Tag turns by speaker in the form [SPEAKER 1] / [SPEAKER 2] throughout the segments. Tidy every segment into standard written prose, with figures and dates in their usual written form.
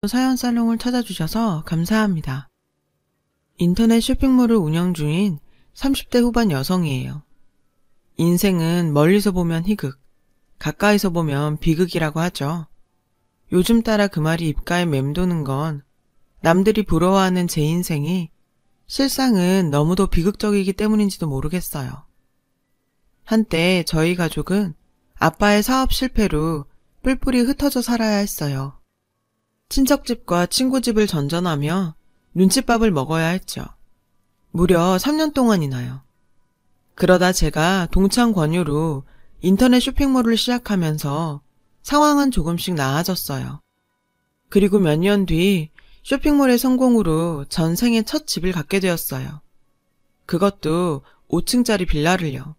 [SPEAKER 1] 사연 살롱을 찾아주셔서 감사합니다. 인터넷 쇼핑몰을 운영 중인 30대 후반 여성이에요. 인생은 멀리서 보면 희극, 가까이서 보면 비극이라고 하죠. 요즘 따라 그 말이 입가에 맴도는 건 남들이 부러워하는 제 인생이 실상은 너무도 비극적이기 때문인지도 모르겠어요. 한때 저희 가족은 아빠의 사업 실패로 뿔뿔이 흩어져 살아야 했어요. 친척집과 친구집을 전전하며 눈칫밥을 먹어야 했죠. 무려 3년 동안이나요. 그러다 제가 동창 권유로 인터넷 쇼핑몰을 시작하면서 상황은 조금씩 나아졌어요. 그리고 몇 년 뒤 쇼핑몰의 성공으로 전생의 첫 집을 갖게 되었어요. 그것도 5층짜리 빌라를요.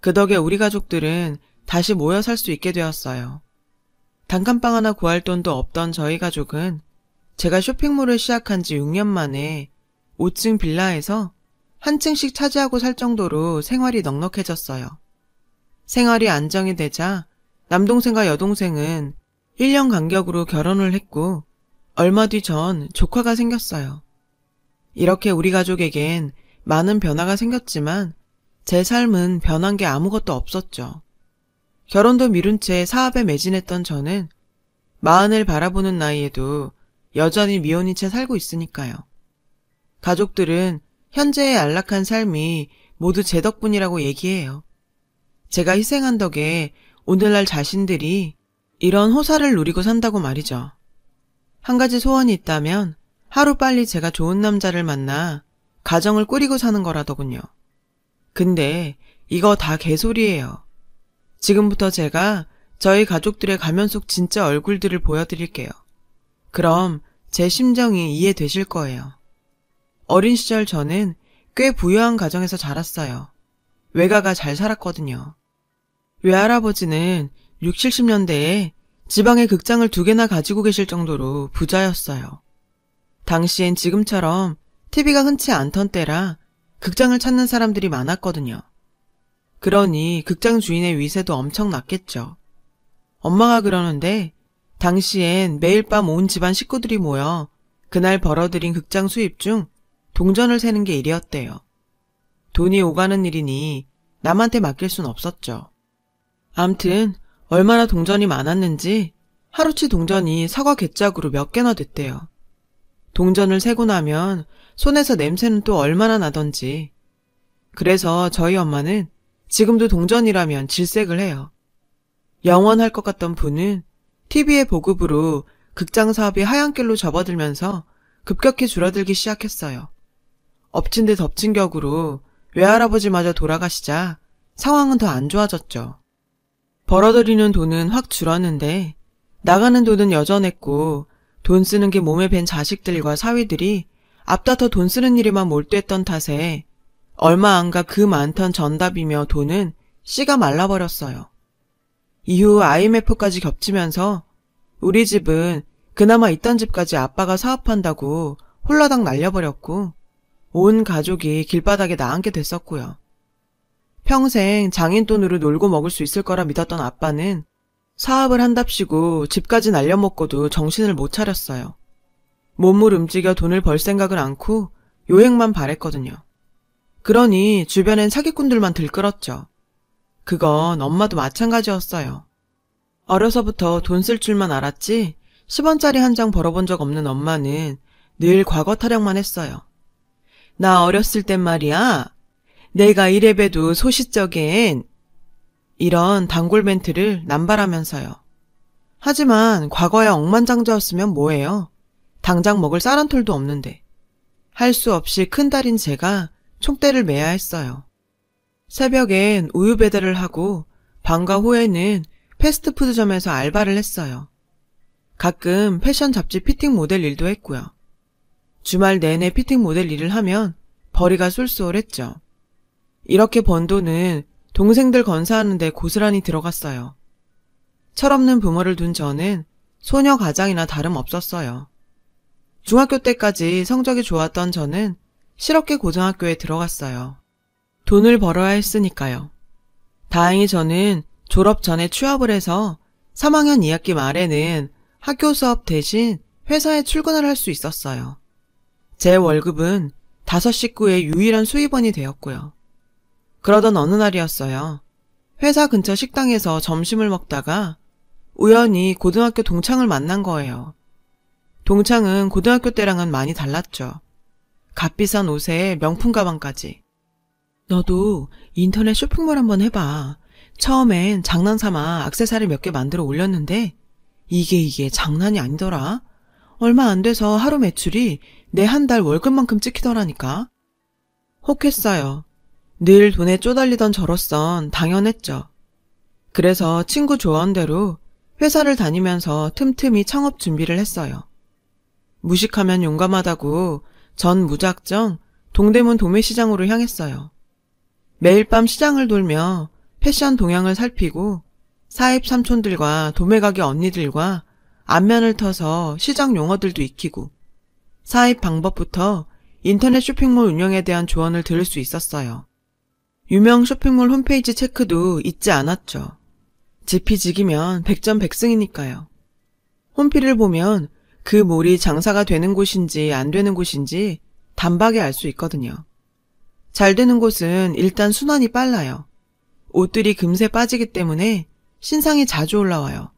[SPEAKER 1] 그 덕에 우리 가족들은 다시 모여 살 수 있게 되었어요. 단칸방 하나 구할 돈도 없던 저희 가족은 제가 쇼핑몰을 시작한 지 6년 만에 5층 빌라에서 한 층씩 차지하고 살 정도로 생활이 넉넉해졌어요. 생활이 안정이 되자 남동생과 여동생은 1년 간격으로 결혼을 했고 얼마 뒤 전 조카가 생겼어요. 이렇게 우리 가족에겐 많은 변화가 생겼지만 제 삶은 변한 게 아무것도 없었죠. 결혼도 미룬 채 사업에 매진했던 저는 마흔을 바라보는 나이에도 여전히 미혼인 채 살고 있으니까요. 가족들은 현재의 안락한 삶이 모두 제 덕분이라고 얘기해요. 제가 희생한 덕에 오늘날 자신들이 이런 호사를 누리고 산다고 말이죠. 한 가지 소원이 있다면 하루빨리 제가 좋은 남자를 만나 가정을 꾸리고 사는 거라더군요. 근데 이거 다 개소리예요. 지금부터 제가 저희 가족들의 가면 속 진짜 얼굴들을 보여드릴게요. 그럼 제 심정이 이해되실 거예요. 어린 시절 저는 꽤 부유한 가정에서 자랐어요. 외가가 잘 살았거든요. 외할아버지는 60, 70년대에 지방에 극장을 2개나 가지고 계실 정도로 부자였어요. 당시엔 지금처럼 TV가 흔치 않던 때라 극장을 찾는 사람들이 많았거든요. 그러니 극장 주인의 위세도 엄청났겠죠. 엄마가 그러는데 당시엔 매일 밤 온 집안 식구들이 모여 그날 벌어들인 극장 수입 중 동전을 세는 게 일이었대요. 돈이 오가는 일이니 남한테 맡길 순 없었죠. 암튼 얼마나 동전이 많았는지 하루치 동전이 사과 갯짝으로 몇 개나 됐대요. 동전을 세고 나면 손에서 냄새는 또 얼마나 나던지. 그래서 저희 엄마는 지금도 동전이라면 질색을 해요. 영원할 것 같던 부는 TV의 보급으로 극장 사업이 하얀 길로 접어들면서 급격히 줄어들기 시작했어요. 엎친 데 덮친 격으로 외할아버지마저 돌아가시자 상황은 더 안 좋아졌죠. 벌어들이는 돈은 확 줄었는데 나가는 돈은 여전했고 돈 쓰는 게 몸에 밴 자식들과 사위들이 앞다퉈 돈 쓰는 일에만 몰두했던 탓에 얼마 안 가 그 많던 전답이며 돈은 씨가 말라버렸어요. 이후 IMF까지 겹치면서 우리 집은 그나마 있던 집까지 아빠가 사업한다고 홀라당 날려버렸고 온 가족이 길바닥에 나앉게 됐었고요. 평생 장인돈으로 놀고 먹을 수 있을 거라 믿었던 아빠는 사업을 한답시고 집까지 날려먹고도 정신을 못 차렸어요. 몸을 움직여 돈을 벌 생각을 않고 요행만 바랬거든요. 그러니 주변엔 사기꾼들만 들끓었죠. 그건 엄마도 마찬가지였어요. 어려서부터 돈 쓸 줄만 알았지 10원짜리 한 장 벌어본 적 없는 엄마는 늘 과거 타령만 했어요. 나 어렸을 땐 말이야. 내가 이래봬도 소시적엔 이런 단골 멘트를 남발하면서요. 하지만 과거에 억만장자였으면 뭐예요? 당장 먹을 쌀 한 톨도 없는데. 할 수 없이 큰딸인 제가 총대를 매야 했어요. 새벽엔 우유 배달을 하고 방과 후에는 패스트푸드점에서 알바를 했어요. 가끔 패션 잡지 피팅 모델 일도 했고요. 주말 내내 피팅 모델 일을 하면 벌이가 쏠쏠했죠. 이렇게 번 돈은 동생들 건사하는 데 고스란히 들어갔어요. 철없는 부모를 둔 저는 소녀 가장이나 다름없었어요. 중학교 때까지 성적이 좋았던 저는 실업계 고등학교에 들어갔어요. 돈을 벌어야 했으니까요. 다행히 저는 졸업 전에 취업을 해서 3학년 2학기 말에는 학교 수업 대신 회사에 출근을 할 수 있었어요. 제 월급은 5 식구의 유일한 수입원이 되었고요. 그러던 어느 날이었어요. 회사 근처 식당에서 점심을 먹다가 우연히 고등학교 동창을 만난 거예요. 동창은 고등학교 때랑은 많이 달랐죠. 값비싼 옷에 명품 가방까지. 너도 인터넷 쇼핑몰 한번 해봐. 처음엔 장난삼아 액세서리 몇 개 만들어 올렸는데 이게 장난이 아니더라. 얼마 안 돼서 하루 매출이 내 한 달 월급만큼 찍히더라니까. 혹했어요. 늘 돈에 쪼달리던 저로선 당연했죠. 그래서 친구 조언대로 회사를 다니면서 틈틈이 창업 준비를 했어요. 무식하면 용감하다고 전 무작정 동대문 도매시장으로 향했어요. 매일 밤 시장을 돌며 패션 동향을 살피고 사입 삼촌들과 도매가게 언니들과 안면을 터서 시장 용어들도 익히고 사입 방법부터 인터넷 쇼핑몰 운영에 대한 조언을 들을 수 있었어요. 유명 쇼핑몰 홈페이지 체크도 잊지 않았죠. 지피지기면 백전백승이니까요. 홈피를 보면 그 몰이 장사가 되는 곳인지 안 되는 곳인지 단박에 알 수 있거든요. 잘 되는 곳은 일단 순환이 빨라요. 옷들이 금세 빠지기 때문에 신상이 자주 올라와요.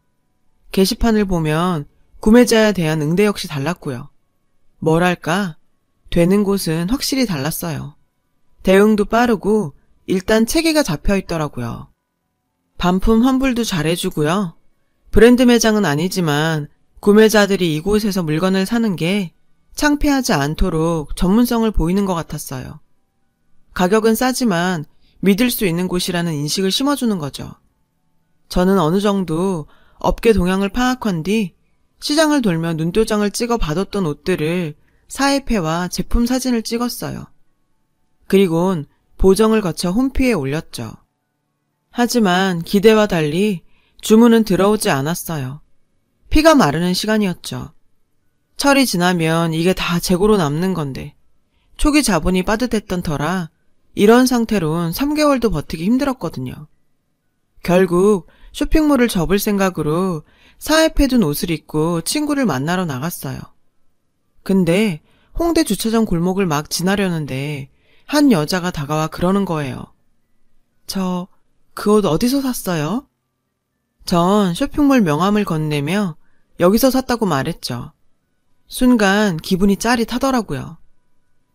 [SPEAKER 1] 게시판을 보면 구매자에 대한 응대 역시 달랐고요. 뭐랄까, 되는 곳은 확실히 달랐어요. 대응도 빠르고 일단 체계가 잡혀 있더라고요. 반품 환불도 잘해주고요. 브랜드 매장은 아니지만 구매자들이 이곳에서 물건을 사는 게 창피하지 않도록 전문성을 보이는 것 같았어요. 가격은 싸지만 믿을 수 있는 곳이라는 인식을 심어주는 거죠. 저는 어느 정도 업계 동향을 파악한 뒤 시장을 돌며 눈도장을 찍어 받았던 옷들을 사입회와 제품 사진을 찍었어요. 그리곤 보정을 거쳐 홈피에 올렸죠. 하지만 기대와 달리 주문은 들어오지 않았어요. 피가 마르는 시간이었죠. 철이 지나면 이게 다 재고로 남는 건데 초기 자본이 빠듯했던 터라 이런 상태론 3개월도 버티기 힘들었거든요. 결국 쇼핑몰을 접을 생각으로 사입해둔 옷을 입고 친구를 만나러 나갔어요. 근데 홍대 주차장 골목을 막 지나려는데 한 여자가 다가와 그러는 거예요. 저 그 옷 어디서 샀어요? 전 쇼핑몰 명함을 건네며 여기서 샀다고 말했죠. 순간 기분이 짜릿하더라고요.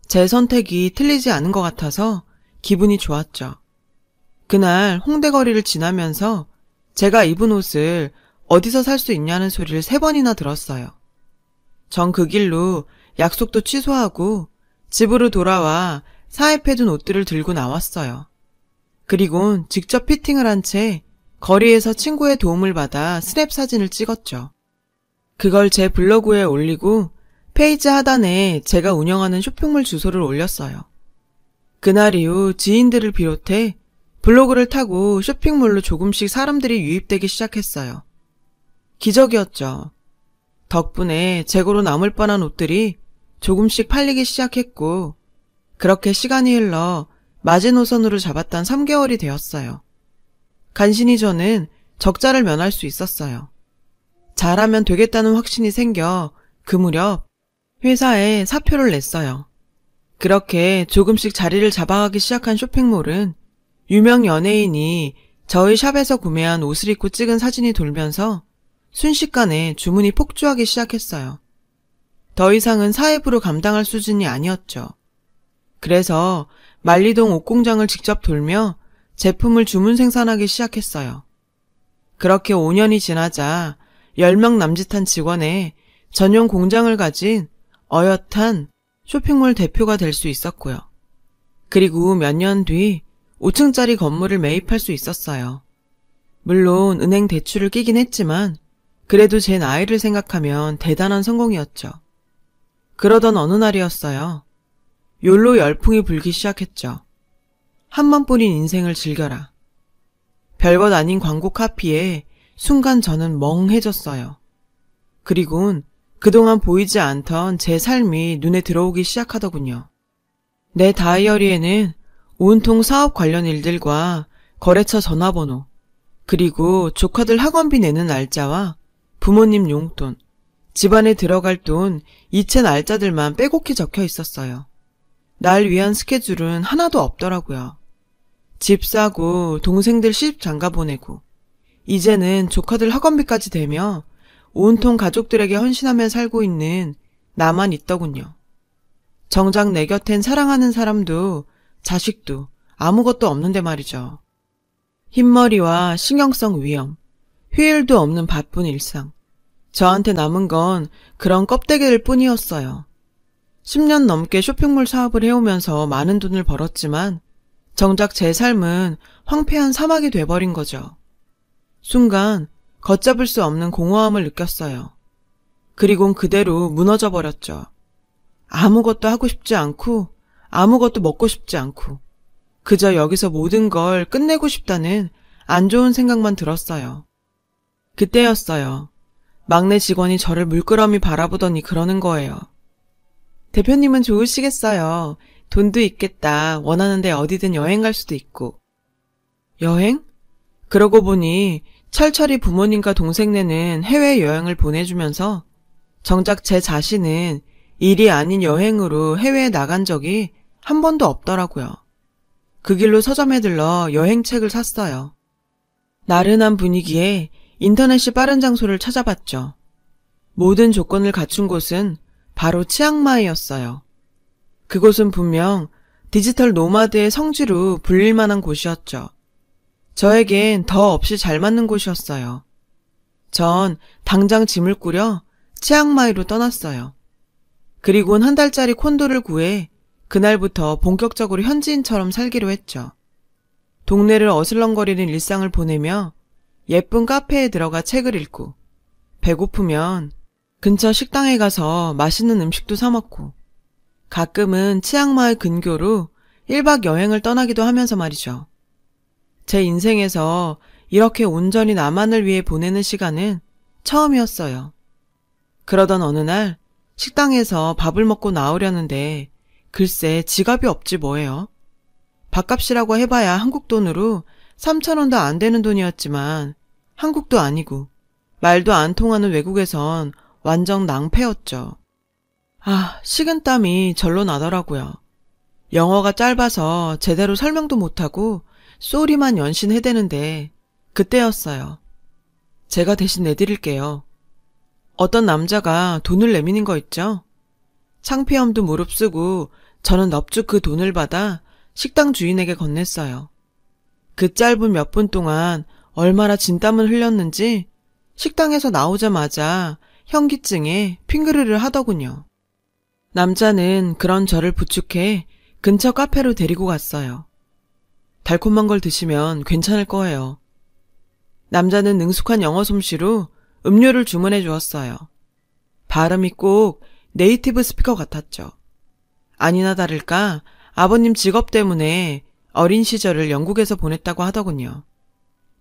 [SPEAKER 1] 제 선택이 틀리지 않은 것 같아서 기분이 좋았죠. 그날 홍대 거리를 지나면서 제가 입은 옷을 어디서 살 수 있냐는 소리를 3번이나 들었어요. 전 그 길로 약속도 취소하고 집으로 돌아와 사입해둔 옷들을 들고 나왔어요. 그리곤 직접 피팅을 한 채 거리에서 친구의 도움을 받아 스냅 사진을 찍었죠. 그걸 제 블로그에 올리고 페이지 하단에 제가 운영하는 쇼핑몰 주소를 올렸어요. 그날 이후 지인들을 비롯해 블로그를 타고 쇼핑몰로 조금씩 사람들이 유입되기 시작했어요. 기적이었죠. 덕분에 재고로 남을 뻔한 옷들이 조금씩 팔리기 시작했고 그렇게 시간이 흘러 마지노선으로 잡았던 3개월이 되었어요. 간신히 저는 적자를 면할 수 있었어요. 잘하면 되겠다는 확신이 생겨 그 무렵 회사에 사표를 냈어요. 그렇게 조금씩 자리를 잡아가기 시작한 쇼핑몰은 유명 연예인이 저희 샵에서 구매한 옷을 입고 찍은 사진이 돌면서 순식간에 주문이 폭주하기 시작했어요. 더 이상은 사입으로 감당할 수준이 아니었죠. 그래서 만리동 옷공장을 직접 돌며 제품을 주문 생산하기 시작했어요. 그렇게 5년이 지나자 10명 남짓한 직원의 전용 공장을 가진 어엿한 쇼핑몰 대표가 될 수 있었고요. 그리고 몇 년 뒤 5층짜리 건물을 매입할 수 있었어요. 물론 은행 대출을 끼긴 했지만 그래도 제 나이를 생각하면 대단한 성공이었죠. 그러던 어느 날이었어요. 욜로 열풍이 불기 시작했죠. 한 번뿐인 인생을 즐겨라. 별것 아닌 광고 카피에 순간 저는 멍해졌어요. 그리곤 그동안 보이지 않던 제 삶이 눈에 들어오기 시작하더군요. 내 다이어리에는 온통 사업 관련 일들과 거래처 전화번호, 그리고 조카들 학원비 내는 날짜와 부모님 용돈, 집안에 들어갈 돈, 이체 날짜들만 빼곡히 적혀 있었어요. 날 위한 스케줄은 하나도 없더라고요. 집 사고 동생들 시집 장가 보내고 이제는 조카들 학원비까지 대며 온통 가족들에게 헌신하며 살고 있는 나만 있더군요. 정작 내 곁엔 사랑하는 사람도 자식도 아무것도 없는데 말이죠. 흰머리와 신경성 위험, 휴일도 없는 바쁜 일상. 저한테 남은 건 그런 껍데기일 뿐이었어요. 10년 넘게 쇼핑몰 사업을 해오면서 많은 돈을 벌었지만 정작 제 삶은 황폐한 사막이 돼버린 거죠. 순간 걷잡을 수 없는 공허함을 느꼈어요. 그리곤 그대로 무너져 버렸죠. 아무것도 하고 싶지 않고 아무것도 먹고 싶지 않고 그저 여기서 모든 걸 끝내고 싶다는 안 좋은 생각만 들었어요. 그때였어요. 막내 직원이 저를 물끄러미 바라보더니 그러는 거예요. 대표님은 좋으시겠어요. 돈도 있겠다. 원하는데 어디든 여행 갈 수도 있고. 여행? 그러고 보니 철철이 부모님과 동생네는 해외여행을 보내주면서 정작 제 자신은 일이 아닌 여행으로 해외에 나간 적이 한 번도 없더라고요. 그 길로 서점에 들러 여행책을 샀어요. 나른한 분위기에 인터넷이 빠른 장소를 찾아봤죠. 모든 조건을 갖춘 곳은 바로 치앙마이였어요. 그곳은 분명 디지털 노마드의 성지로 불릴 만한 곳이었죠. 저에겐 더 없이 잘 맞는 곳이었어요. 전 당장 짐을 꾸려 치앙마이로 떠났어요. 그리곤 한 달짜리 콘도를 구해 그날부터 본격적으로 현지인처럼 살기로 했죠. 동네를 어슬렁거리는 일상을 보내며 예쁜 카페에 들어가 책을 읽고 배고프면 근처 식당에 가서 맛있는 음식도 사 먹고 가끔은 치앙마이 근교로 1박 여행을 떠나기도 하면서 말이죠. 제 인생에서 이렇게 온전히 나만을 위해 보내는 시간은 처음이었어요. 그러던 어느 날 식당에서 밥을 먹고 나오려는데 글쎄 지갑이 없지 뭐예요. 밥값이라고 해봐야 한국 돈으로 3,000원도 안 되는 돈이었지만 한국도 아니고 말도 안 통하는 외국에선 완전 낭패였죠. 식은땀이 절로 나더라고요. 영어가 짧아서 제대로 설명도 못하고 쏘리만 연신해대는데 그때였어요. 제가 대신 내드릴게요. 어떤 남자가 돈을 내미는 거 있죠? 창피함도 무릅쓰고 저는 넙죽 그 돈을 받아 식당 주인에게 건넸어요. 그 짧은 몇 분 동안 얼마나 진땀을 흘렸는지 식당에서 나오자마자 현기증에 핑그르르 하더군요. 남자는 그런 저를 부축해 근처 카페로 데리고 갔어요. 달콤한 걸 드시면 괜찮을 거예요. 남자는 능숙한 영어 솜씨로 음료를 주문해 주었어요. 발음이 꼭 네이티브 스피커 같았죠. 아니나 다를까 아버님 직업 때문에 어린 시절을 영국에서 보냈다고 하더군요.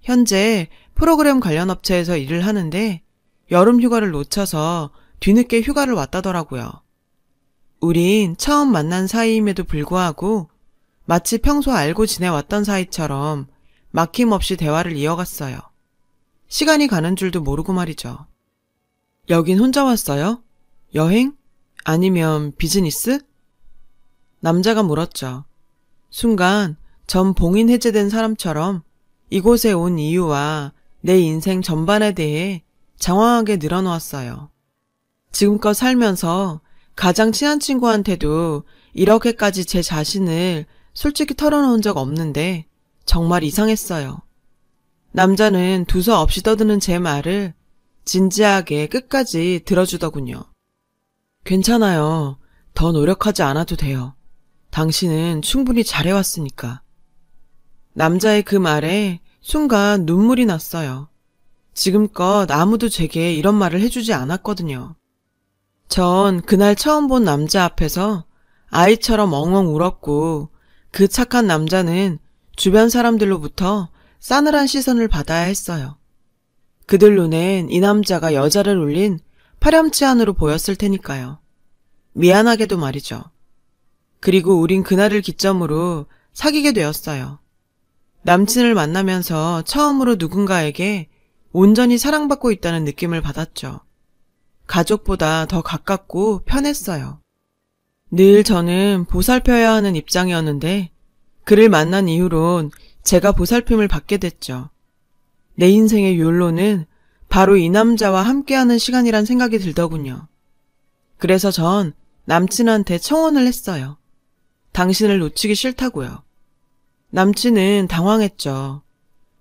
[SPEAKER 1] 현재 프로그램 관련 업체에서 일을 하는데 여름 휴가를 놓쳐서 뒤늦게 휴가를 왔다더라고요. 우린 처음 만난 사이임에도 불구하고 마치 평소 알고 지내왔던 사이처럼 막힘없이 대화를 이어갔어요. 시간이 가는 줄도 모르고 말이죠. 여긴 혼자 왔어요? 여행? 아니면 비즈니스? 남자가 물었죠. 순간 전 봉인 해제된 사람처럼 이곳에 온 이유와 내 인생 전반에 대해 장황하게 늘어놓았어요. 지금껏 살면서 가장 친한 친구한테도 이렇게까지 제 자신을 솔직히 털어놓은 적 없는데 정말 이상했어요. 남자는 두서 없이 떠드는 제 말을 진지하게 끝까지 들어주더군요. 괜찮아요. 더 노력하지 않아도 돼요. 당신은 충분히 잘해왔으니까. 남자의 그 말에 순간 눈물이 났어요. 지금껏 아무도 제게 이런 말을 해주지 않았거든요. 전 그날 처음 본 남자 앞에서 아이처럼 엉엉 울었고 그 착한 남자는 주변 사람들로부터 싸늘한 시선을 받아야 했어요. 그들 눈엔 이 남자가 여자를 울린 파렴치한으로 보였을 테니까요. 미안하게도 말이죠. 그리고 우린 그날을 기점으로 사귀게 되었어요. 남친을 만나면서 처음으로 누군가에게 온전히 사랑받고 있다는 느낌을 받았죠. 가족보다 더 가깝고 편했어요. 늘 저는 보살펴야 하는 입장이었는데 그를 만난 이후론 제가 보살핌을 받게 됐죠. 내 인생의 욜로는 바로 이 남자와 함께하는 시간이란 생각이 들더군요. 그래서 전 남친한테 청혼을 했어요. 당신을 놓치기 싫다고요. 남친은 당황했죠.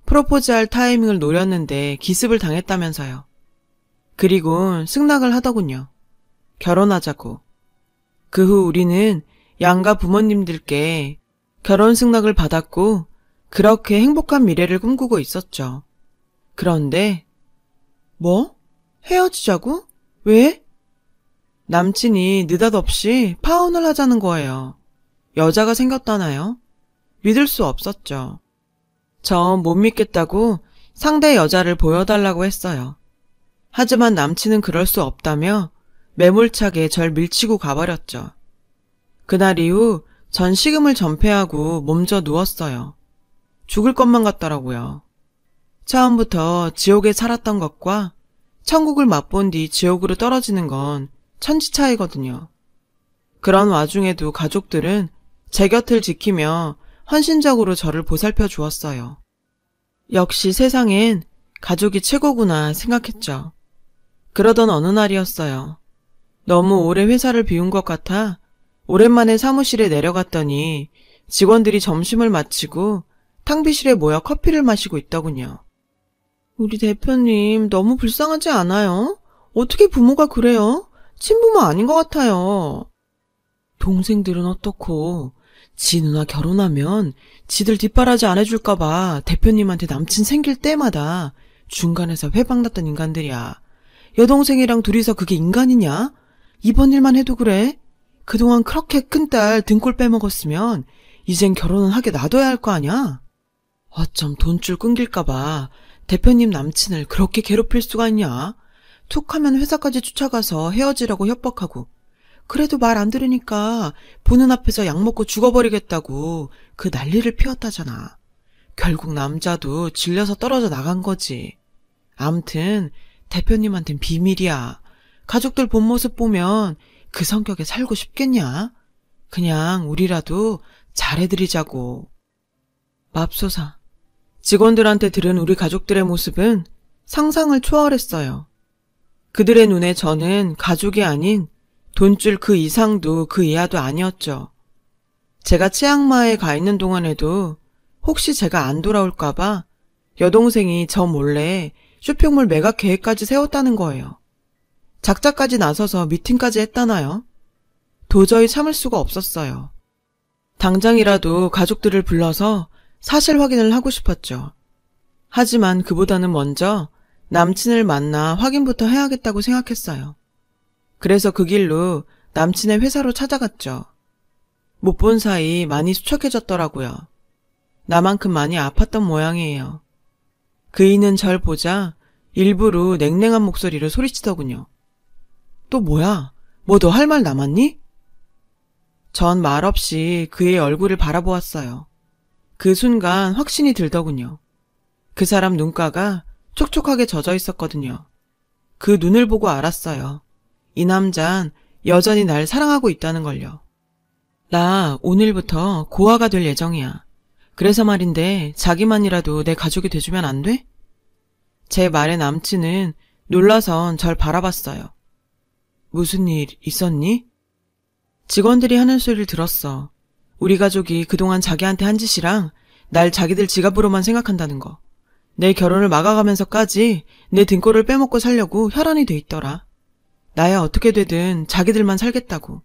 [SPEAKER 1] 프로포즈할 타이밍을 노렸는데 기습을 당했다면서요. 그리고 승낙을 하더군요. 결혼하자고. 그 후 우리는 양가 부모님들께 결혼 승낙을 받았고 그렇게 행복한 미래를 꿈꾸고 있었죠. 그런데 뭐? 헤어지자고? 왜? 남친이 느닷없이 파혼을 하자는 거예요. 여자가 생겼다나요? 믿을 수 없었죠. 전 못 믿겠다고 상대 여자를 보여달라고 했어요. 하지만 남친은 그럴 수 없다며 매몰차게 절 밀치고 가버렸죠. 그날 이후 전 식음을 전폐하고 몸져 누웠어요. 죽을 것만 같더라고요. 처음부터 지옥에 살았던 것과 천국을 맛본 뒤 지옥으로 떨어지는 건 천지 차이거든요. 그런 와중에도 가족들은 제 곁을 지키며 헌신적으로 저를 보살펴 주었어요. 역시 세상엔 가족이 최고구나 생각했죠. 그러던 어느 날이었어요. 너무 오래 회사를 비운 것 같아 오랜만에 사무실에 내려갔더니 직원들이 점심을 마치고 탕비실에 모여 커피를 마시고 있더군요. 우리 대표님 너무 불쌍하지 않아요? 어떻게 부모가 그래요? 친부모 아닌 것 같아요. 동생들은 어떻고 지 누나 결혼하면 지들 뒷바라지 안 해줄까봐 대표님한테 남친 생길 때마다 중간에서 회방났던 인간들이야. 여동생이랑 둘이서 그게 인간이냐? 이번 일만 해도 그래? 그동안 그렇게 큰딸 등골 빼먹었으면 이젠 결혼은 하게 놔둬야 할 거 아냐? 어쩜 돈줄 끊길까봐 대표님 남친을 그렇게 괴롭힐 수가 있냐? 툭 하면 회사까지 쫓아가서 헤어지라고 협박하고 그래도 말 안 들으니까 보는 앞에서 약 먹고 죽어버리겠다고 그 난리를 피웠다잖아. 결국 남자도 질려서 떨어져 나간 거지. 암튼 대표님한텐 비밀이야. 가족들 본 모습 보면 그 성격에 살고 싶겠냐? 그냥 우리라도 잘해드리자고. 맙소사. 직원들한테 들은 우리 가족들의 모습은 상상을 초월했어요. 그들의 눈에 저는 가족이 아닌 돈줄 그 이상도 그 이하도 아니었죠. 제가 치앙마이에 가 있는 동안에도 혹시 제가 안 돌아올까봐 여동생이 저 몰래 쇼핑몰 매각 계획까지 세웠다는 거예요. 작자까지 나서서 미팅까지 했다나요? 도저히 참을 수가 없었어요. 당장이라도 가족들을 불러서 사실 확인을 하고 싶었죠. 하지만 그보다는 먼저 남친을 만나 확인부터 해야겠다고 생각했어요. 그래서 그 길로 남친의 회사로 찾아갔죠. 못 본 사이 많이 수척해졌더라고요. 나만큼 많이 아팠던 모양이에요. 그이는 절 보자 일부러 냉랭한 목소리로 소리치더군요. 또 뭐야? 뭐 너 할 말 남았니? 전 말없이 그의 얼굴을 바라보았어요. 그 순간 확신이 들더군요. 그 사람 눈가가 촉촉하게 젖어 있었거든요. 그 눈을 보고 알았어요. 이 남잔 여전히 날 사랑하고 있다는 걸요. 나 오늘부터 고아가 될 예정이야. 그래서 말인데 자기만이라도 내 가족이 돼주면 안 돼? 제 말에 남친은 놀라선 절 바라봤어요. 무슨 일 있었니? 직원들이 하는 소리를 들었어. 우리 가족이 그동안 자기한테 한 짓이랑 날 자기들 지갑으로만 생각한다는 거. 내 결혼을 막아가면서까지 내 등골을 빼먹고 살려고 혈안이 돼 있더라. 나야 어떻게 되든 자기들만 살겠다고.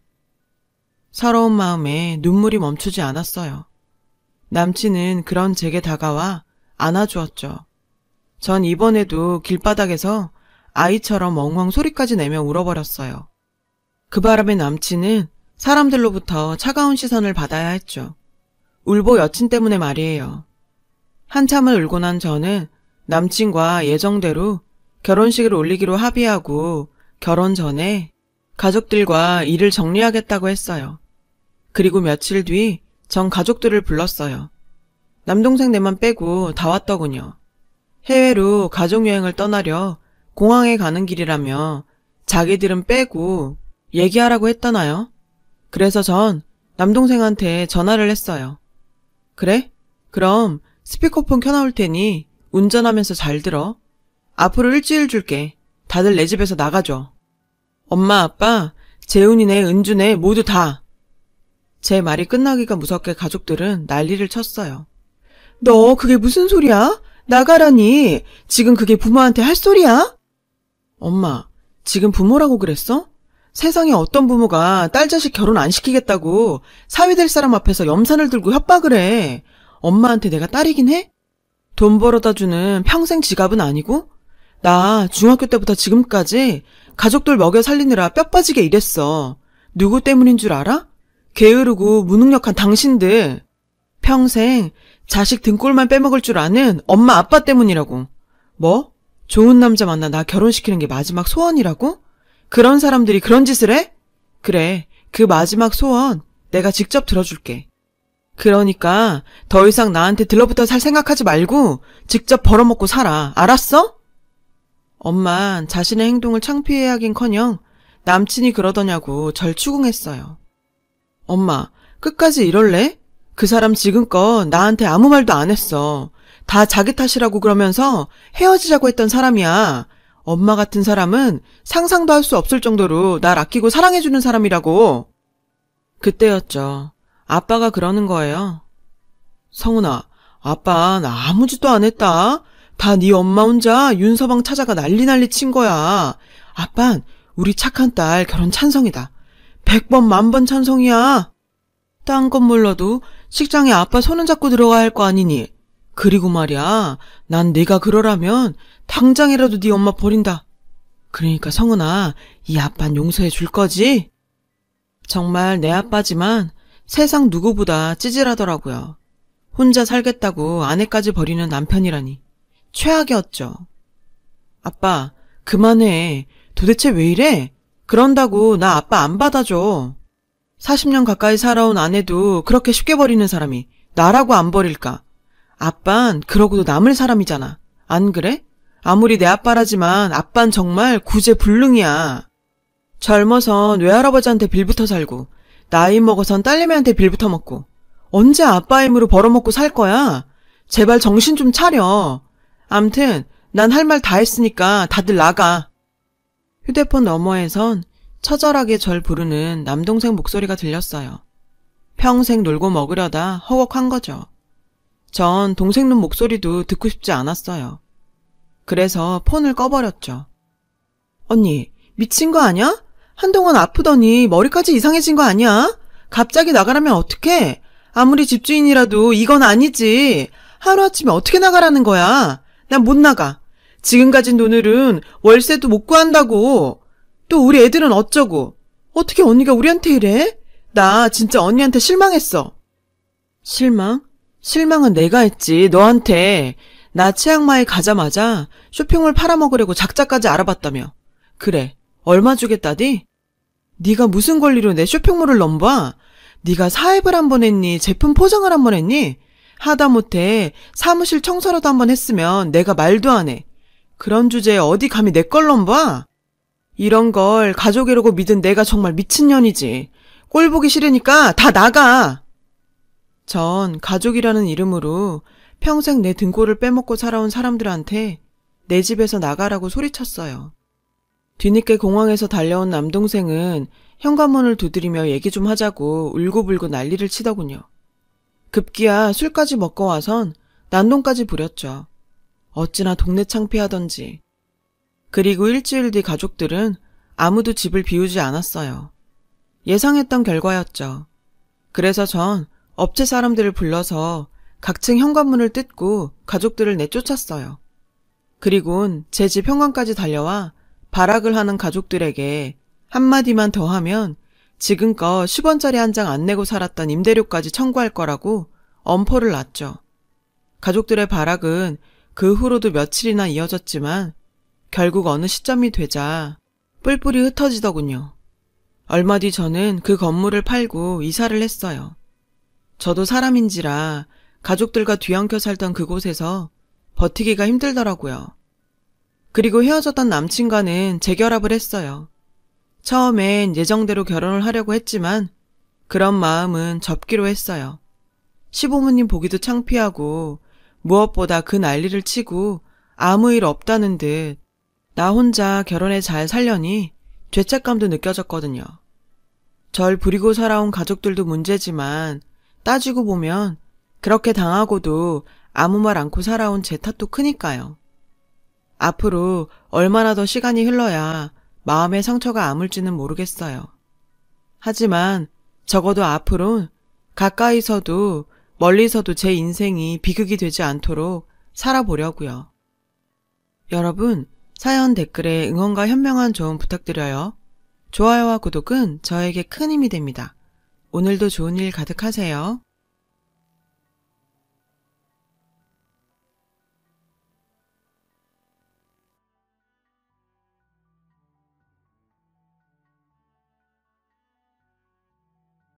[SPEAKER 1] 서러운 마음에 눈물이 멈추지 않았어요. 남친은 그런 제게 다가와 안아주었죠. 전 이번에도 길바닥에서 아이처럼 엉엉 소리까지 내며 울어버렸어요. 그 바람에 남친은 사람들로부터 차가운 시선을 받아야 했죠. 울보 여친 때문에 말이에요. 한참을 울고 난 저는 남친과 예정대로 결혼식을 올리기로 합의하고 결혼 전에 가족들과 일을 정리하겠다고 했어요. 그리고 며칠 뒤 전 가족들을 불렀어요. 남동생 네만 빼고 다 왔더군요. 해외로 가족여행을 떠나려 공항에 가는 길이라며 자기들은 빼고 얘기하라고 했다나요? 그래서 전 남동생한테 전화를 했어요. 그래? 그럼 스피커폰 켜놓을 테니 운전하면서 잘 들어. 앞으로 일주일 줄게. 다들 내 집에서 나가줘. 엄마, 아빠, 재훈이네, 은주네 모두 다. 제 말이 끝나기가 무섭게 가족들은 난리를 쳤어요. 너 그게 무슨 소리야? 나가라니. 지금 그게 부모한테 할 소리야? 엄마, 지금 부모라고 그랬어? 세상에 어떤 부모가 딸 자식 결혼 안 시키겠다고 사위 될 사람 앞에서 염산을 들고 협박을 해. 엄마한테 내가 딸이긴 해? 돈 벌어다 주는 평생 지갑은 아니고? 나 중학교 때부터 지금까지 가족들 먹여 살리느라 뼈 빠지게 일했어. 누구 때문인 줄 알아? 게으르고 무능력한 당신들. 평생 자식 등골만 빼먹을 줄 아는 엄마 아빠 때문이라고. 뭐? 좋은 남자 만나 나 결혼시키는 게 마지막 소원이라고? 그런 사람들이 그런 짓을 해? 그래, 그 마지막 소원 내가 직접 들어줄게. 그러니까 더 이상 나한테 들러붙어 살 생각하지 말고 직접 벌어먹고 살아. 알았어? 엄만 자신의 행동을 창피해하긴커녕 남친이 그러더냐고 절 추궁했어요. 엄마, 끝까지 이럴래? 그 사람 지금껏 나한테 아무 말도 안 했어. 다 자기 탓이라고 그러면서 헤어지자고 했던 사람이야. 엄마 같은 사람은 상상도 할 수 없을 정도로 날 아끼고 사랑해주는 사람이라고. 그때였죠. 아빠가 그러는 거예요. 성훈아, 아빠 나 아무 짓도 안 했다. 다 네 엄마 혼자 윤서방 찾아가 난리 친 거야. 아빤 우리 착한 딸 결혼 찬성이다. 100번 만번 찬성이야. 딴 건 몰라도 식장에 아빠 손은 잡고 들어가야 할 거 아니니. 그리고 말이야, 난 네가 그러라면 당장이라도 네 엄마 버린다. 그러니까 성은아, 이 아빤 용서해 줄 거지? 정말 내 아빠지만 세상 누구보다 찌질하더라고요. 혼자 살겠다고 아내까지 버리는 남편이라니. 최악이었죠. 아빠, 그만해. 도대체 왜 이래? 그런다고 나 아빠 안 받아줘. 40년 가까이 살아온 아내도 그렇게 쉽게 버리는 사람이 나라고 안 버릴까? 아빤 그러고도 남을 사람이잖아. 안 그래? 아무리 내 아빠라지만 아빤 정말 구제불능이야. 젊어선 외할아버지한테 빌붙어 살고 나이 먹어선 딸내미한테 빌붙어 먹고 언제 아빠 힘으로 벌어먹고 살 거야? 제발 정신 좀 차려. 암튼 난 할 말 다 했으니까 다들 나가. 휴대폰 너머에선 처절하게 절 부르는 남동생 목소리가 들렸어요. 평생 놀고 먹으려다 허걱한 거죠. 전 동생 놈 목소리도 듣고 싶지 않았어요. 그래서 폰을 꺼버렸죠. 언니, 미친 거 아냐? 한동안 아프더니 머리까지 이상해진 거 아니야? 갑자기 나가라면 어떡해? 아무리 집주인이라도 이건 아니지. 하루아침에 어떻게 나가라는 거야? 난 못 나가. 지금 가진 돈으로는 월세도 못 구한다고. 또 우리 애들은 어쩌고. 어떻게 언니가 우리한테 이래? 나 진짜 언니한테 실망했어. 실망? 실망은 내가 했지, 너한테. 나 치앙마이 가자마자 쇼핑몰 팔아먹으려고 작자까지 알아봤다며. 그래, 얼마 주겠다디? 네가 무슨 권리로 내 쇼핑몰을 넘봐? 네가 사입을 한번 했니? 제품 포장을 한번 했니? 하다못해 사무실 청소라도 한번 했으면 내가 말도 안 해. 그런 주제에 어디 감히 내 걸 넘봐? 이런 걸 가족이라고 믿은 내가 정말 미친년이지. 꼴 보기 싫으니까 다 나가. 전 가족이라는 이름으로 평생 내 등골을 빼먹고 살아온 사람들한테 내 집에서 나가라고 소리쳤어요. 뒤늦게 공항에서 달려온 남동생은 현관문을 두드리며 얘기 좀 하자고 울고불고 난리를 치더군요. 급기야 술까지 먹고 와선 난동까지 부렸죠. 어찌나 동네 창피하던지. 그리고 일주일 뒤 가족들은 아무도 집을 비우지 않았어요. 예상했던 결과였죠. 그래서 전 업체 사람들을 불러서 각층 현관문을 뜯고 가족들을 내쫓았어요. 그리곤 제 집 현관까지 달려와 발악을 하는 가족들에게 한마디만 더 하면 지금껏 10원짜리 한 장 안 내고 살았던 임대료까지 청구할 거라고 엄포를 놨죠. 가족들의 발악은 그 후로도 며칠이나 이어졌지만 결국 어느 시점이 되자 뿔뿔이 흩어지더군요. 얼마 뒤 저는 그 건물을 팔고 이사를 했어요. 저도 사람인지라 가족들과 뒤엉켜 살던 그곳에서 버티기가 힘들더라고요. 그리고 헤어졌던 남친과는 재결합을 했어요. 처음엔 예정대로 결혼을 하려고 했지만 그런 마음은 접기로 했어요. 시부모님 보기도 창피하고 무엇보다 그 난리를 치고 아무 일 없다는 듯 나 혼자 결혼에 잘 살려니 죄책감도 느껴졌거든요. 절 부리고 살아온 가족들도 문제지만 따지고 보면 그렇게 당하고도 아무 말 않고 살아온 제 탓도 크니까요. 앞으로 얼마나 더 시간이 흘러야 마음의 상처가 아물지는 모르겠어요. 하지만 적어도 앞으론 가까이서도 멀리서도 제 인생이 비극이 되지 않도록 살아보려고요. 여러분, 사연 댓글에 응원과 현명한 조언 부탁드려요. 좋아요와 구독은 저에게 큰 힘이 됩니다. 오늘도 좋은 일 가득하세요.